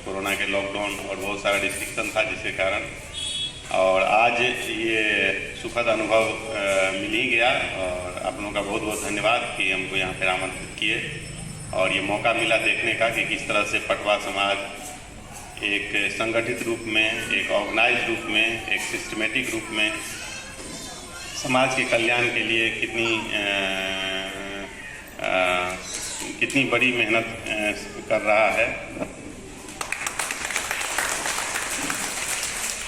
Corona के lockdown और बहुत सारा रिस्ट्रिक्शन था जिसके कारण, और आज ये सुखद अनुभव मिल ही गया। और आप लोगों का बहुत बहुत धन्यवाद कि हमको यहाँ पर आमंत्रित किए और ये मौका मिला देखने का कि किस तरह से पटवा समाज एक संगठित रूप में, एक ऑर्गेनाइज रूप में, एक सिस्टमेटिक रूप में समाज के कल्याण के लिए कितनी बड़ी मेहनत कर रहा है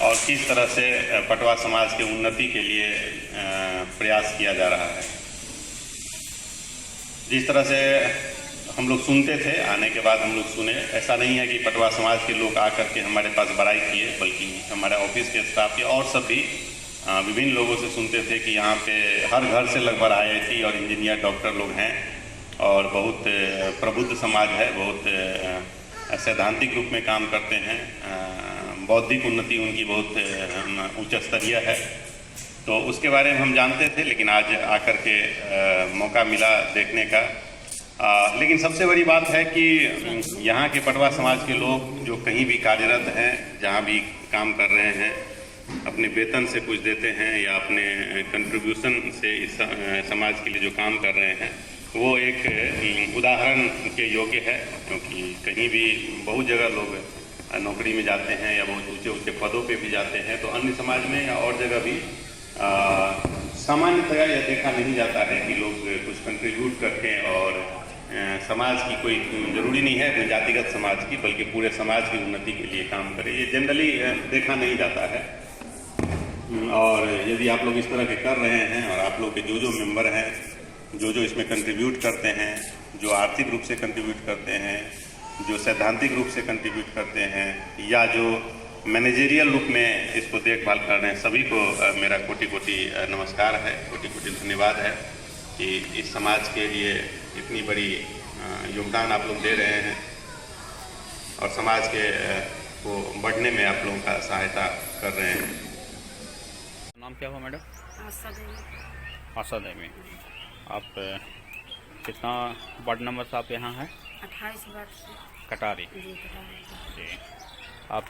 और किस तरह से पटवा समाज के उन्नति के लिए प्रयास किया जा रहा है। जिस तरह से हम लोग सुनते थे, आने के बाद हम लोग सुने, ऐसा नहीं है कि पटवा समाज के लोग आकर के हमारे पास बड़ाई किए, बल्कि हमारे ऑफिस के स्टाफ के और सब भी विभिन्न लोगों से सुनते थे कि यहाँ पे हर घर से लगभग IIT और इंजीनियर, डॉक्टर लोग हैं और बहुत प्रबुद्ध समाज है, बहुत सैद्धांतिक रूप में काम करते हैं, बौद्धिक उन्नति उनकी बहुत उच्च स्तरीय है। तो उसके बारे में हम जानते थे, लेकिन आज आकर के मौका मिला देखने का। लेकिन सबसे बड़ी बात है कि यहाँ के पटवा समाज के लोग जो कहीं भी कार्यरत हैं, जहाँ भी काम कर रहे हैं, अपने वेतन से कुछ देते हैं या अपने कंट्रीब्यूशन से इस समाज के लिए जो काम कर रहे हैं, वो एक उदाहरण के योग्य है। क्योंकि कहीं भी बहुत जगह लोग नौकरी में जाते हैं या बहुत ऊंचे ऊंचे पदों पे भी जाते हैं, तो अन्य समाज में या और जगह भी सामान्यतया यह देखा नहीं जाता है कि लोग कुछ कंट्रीब्यूट करके और समाज की, कोई ज़रूरी नहीं है जातिगत समाज की, बल्कि पूरे समाज की उन्नति के लिए काम करे। ये जनरली देखा नहीं जाता है। और यदि आप लोग इस तरह के कर रहे हैं और आप लोग के जो मेंबर हैं, जो इसमें कंट्रीब्यूट करते हैं, जो आर्थिक रूप से कंट्रीब्यूट करते हैं, जो सैद्धांतिक रूप से कंट्रीब्यूट करते हैं या जो मैनेजरियल रूप में इसको देखभाल कर रहे हैं, सभी को मेरा कोटि कोटि नमस्कार है, कोटि कोटि धन्यवाद है कि इस समाज के लिए इतनी बड़ी योगदान आप लोग दे रहे हैं और समाज के को बढ़ने में आप लोगों का सहायता कर रहे हैं। नाम क्या हुआ मैडम? आशा देवी। आप कितना वार्ड नंबर से आप यहाँ हैं? 28 वार्ड से। कटारी जी, कटारी। जी। आप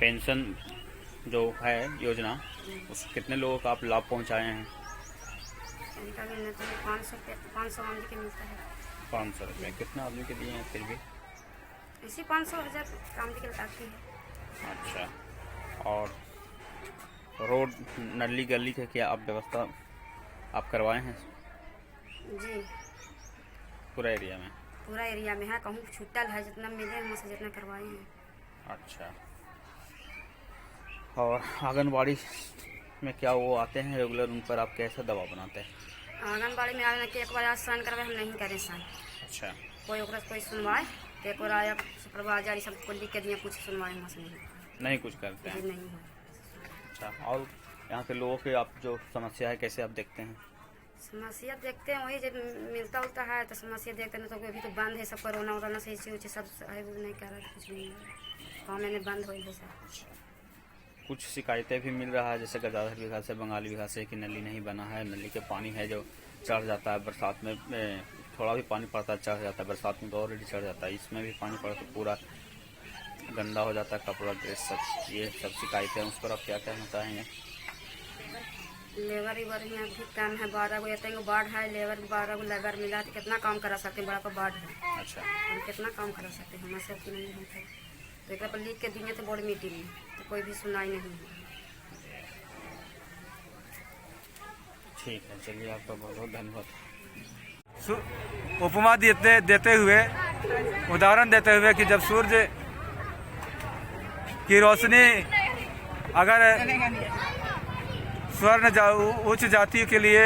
पेंशन जो है योजना, उस कितने लोगों को आप लाभ पहुँचाए हैं? उनका भी मिलता है 500 आदमी के मिलता है। 500 रुपये। कितना आदमी के दिए हैं फिर भी? इसी 500,000 काम के आती है। अच्छा। और रोड, नली गली के क्या आप व्यवस्था आप करवाए हैं? जी, पूरा एरिया में? पूरा एरिया में है, कहूँ छुट्टल है, जितना मिले हमसे जितना करवाए हैं। अच्छा। और आंगनबाड़ी में क्या वो आते हैं रेगुलर, उन पर आप कैसा दबाव बनाते हैं? आंगनबाड़ी में आने के एक बार साइन करवाए, हम नहीं करें साइन। अच्छा। कोई सुनवाए, एक बार आया सुपरवाइजर सबको लिख के दिए, कुछ सुनवाए हमसे नहीं कुछ करते हैं? नहीं हुआ। अच्छा। और यहाँ के लोगों के आप जो समस्या है कैसे आप देखते हैं? समस्या देखते हैं वही जब मिलता उलता है तो समस्या देखते हैं। तो अभी तो बंद है सब, कोरोना वोरोना से इसे सब है, वो नहीं कर रहा है, कुछ नहीं है, गाँव में बंद हो गई सब। कुछ शिकायतें भी मिल रहा है जैसे गदाधर विभाग से, बंगाली विभाग से कि नली नहीं बना है, नली के पानी है जो चढ़ जाता है, बरसात में थोड़ा भी पानी पड़ता है चढ़ जाता है, बरसात में तो ऑलरेडी चढ़ जाता है, इसमें भी पानी पड़ा तो पूरा गंदा हो जाता है कपड़ा ड्रेस सब। ये सब शिकायतें, उस पर आप क्या कहना चाहेंगे? लेबर वेबर यहाँ भी काम है, 12 गो इतने गो बाढ़ है, लेबर 12 गो लेबर मिला तो कितना काम करा सकते हैं, बड़ा को बाढ़ है। अच्छा। हम कितना काम करा सकते हैं, हमारे सब नहीं होता। तो एक पर लिख के दिए थे बोर्ड मीटिंग में, तो कोई भी सुनाई नहीं हुई। ठीक है, चलिए आपका बहुत बहुत धन्यवाद। उपमा देते हुए, उदाहरण देते हुए कि जब सूर्य की रोशनी अगर स्वर्ण उच्च जाति के लिए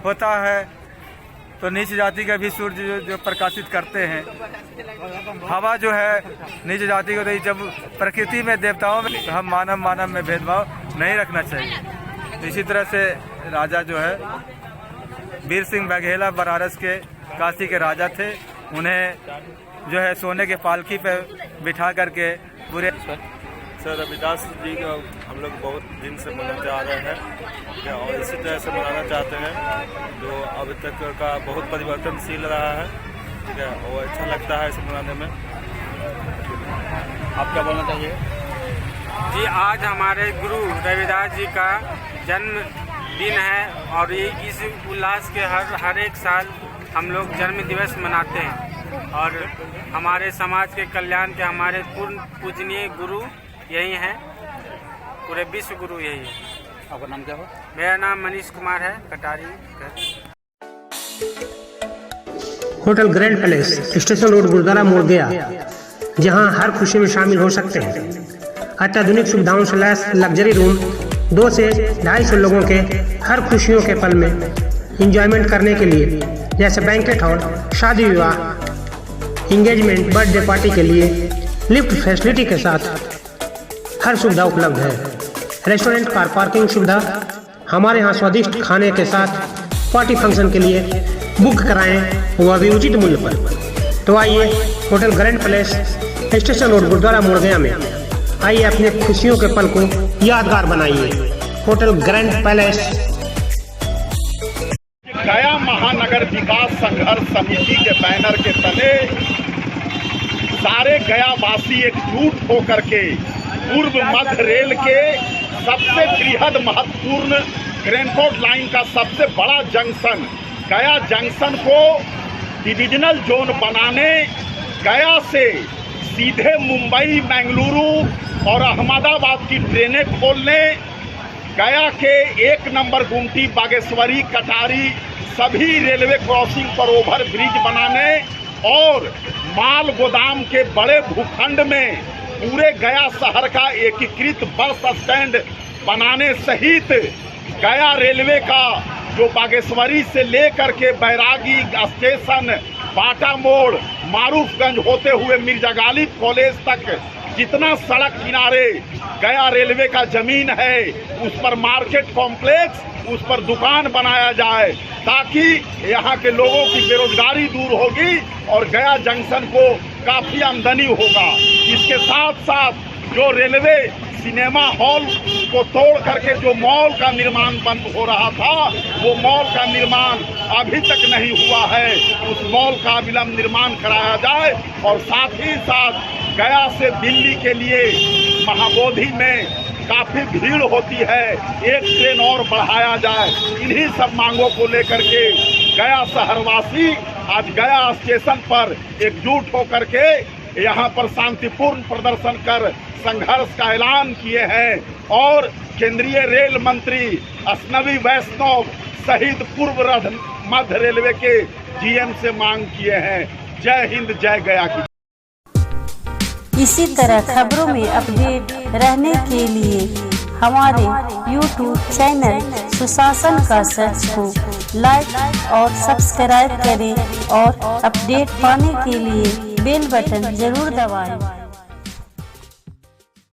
होता है तो नीच जाति का भी सूर्य जो प्रकाशित करते हैं। हवा जो है नीच जाति को, जब प्रकृति में देवताओं में, तो हम मानव में भेदभाव नहीं रखना चाहिए। इसी तरह से राजा जो है वीर सिंह बघेला बनारस के, काशी के राजा थे, उन्हें जो है सोने के पालकी पे बिठा करके पूरे सर रविदास जी का हम लोग बहुत दिन से मनाते आ रहे हैं, ठीक है, और इसी तरह से मनाना चाहते हैं। जो अभी तक का बहुत परिवर्तनशील रहा है, ठीक है, और अच्छा लगता है इसे मनाने में। आप क्या बोलना चाहिए? जी, आज हमारे गुरु रविदास जी का जन्म दिन है और ये इस उल्लास के हर एक साल हम लोग जन्म दिवस मनाते हैं। और हमारे समाज के कल्याण के हमारे पूर्ण पूजनीय गुरु यही हैं, पूरे विश्व गुरु यही है। आपका नाम क्या हो? मेरा नाम मनीष कुमार है, Katari. Hotel grand palace, station road, Gurudwara Mod Gaya, जहां हर खुशी में शामिल हो सकते हैं। अत्याधुनिक सुविधाओं से लैस लग्जरी रूम 2 से 250 लोगों के हर खुशियों के पल में एंजॉयमेंट करने के लिए, जैसे बैंकेट हॉल, शादी विवाह, इंगेजमेंट, बर्थडे पार्टी के लिए लिफ्ट फैसिलिटी के साथ हर सुविधा उपलब्ध है। रेस्टोरेंट, कार पार्किंग सुविधा। हमारे यहाँ स्वादिष्ट खाने के साथ पार्टी फंक्शन के लिए बुक कराएं, वह भी उचित मूल्य पर। तो आइए hotel grand palace, station road, Gurudwara Mod Gaya में आइए अपने खुशियों के पल को यादगार बनाइए। Hotel grand palace. गया महानगर विकास संघर्ष समिति के बैनर के तले सारे गया वासी एकजुट होकर के पूर्व मध्य रेल के सबसे बृहद महत्वपूर्ण ग्रेनकोट लाइन का सबसे बड़ा जंक्शन गया जंक्शन को डिविजनल जोन बनाने, गया से सीधे मुंबई, बेंगलुरु और अहमदाबाद की ट्रेनें खोलने, गया के 1 नंबर गुमटी, बागेश्वरी, कटारी सभी रेलवे क्रॉसिंग पर ओवर ब्रिज बनाने और माल गोदाम के बड़े भूखंड में पूरे गया शहर का एकीकृत बस स्टैंड बनाने सहित गया रेलवे का जो बागेश्वरी से लेकर के बैरागी स्टेशन, बाटा मोड़, मारूफगंज होते हुए मिर्जा गालिब कॉलेज तक जितना सड़क किनारे गया रेलवे का जमीन है उस पर मार्केट कॉम्प्लेक्स, उस पर दुकान बनाया जाए ताकि यहाँ के लोगों की बेरोजगारी दूर होगी और गया जंक्शन को काफी आमदनी होगा। इसके साथ साथ जो रेलवे सिनेमा हॉल को तोड़ करके जो मॉल का निर्माण बंद हो रहा था, वो मॉल का निर्माण अभी तक नहीं हुआ है, उस मॉल का विलंब निर्माण कराया जाए और साथ ही साथ गया से दिल्ली के लिए महाबोधि में काफी भीड़ होती है, 1 ट्रेन और बढ़ाया जाए। इन्हीं सब मांगों को लेकर के गया शहरवासी आज गया स्टेशन पर एकजुट होकर के यहाँ पर शांतिपूर्ण प्रदर्शन कर संघर्ष का ऐलान किए हैं और केंद्रीय रेल मंत्री अश्विनी वैष्णव सहित पूर्व मध्य रेलवे के जीएम से मांग किए हैं। जय हिंद, जय गया की। इसी तरह खबरों में अपडेट रहने के लिए हमारे YouTube चैनल सुशासन का सर्च को लाइक और सब्सक्राइब करें और अपडेट पाने के लिए बेल बटन जरूर दबाएं।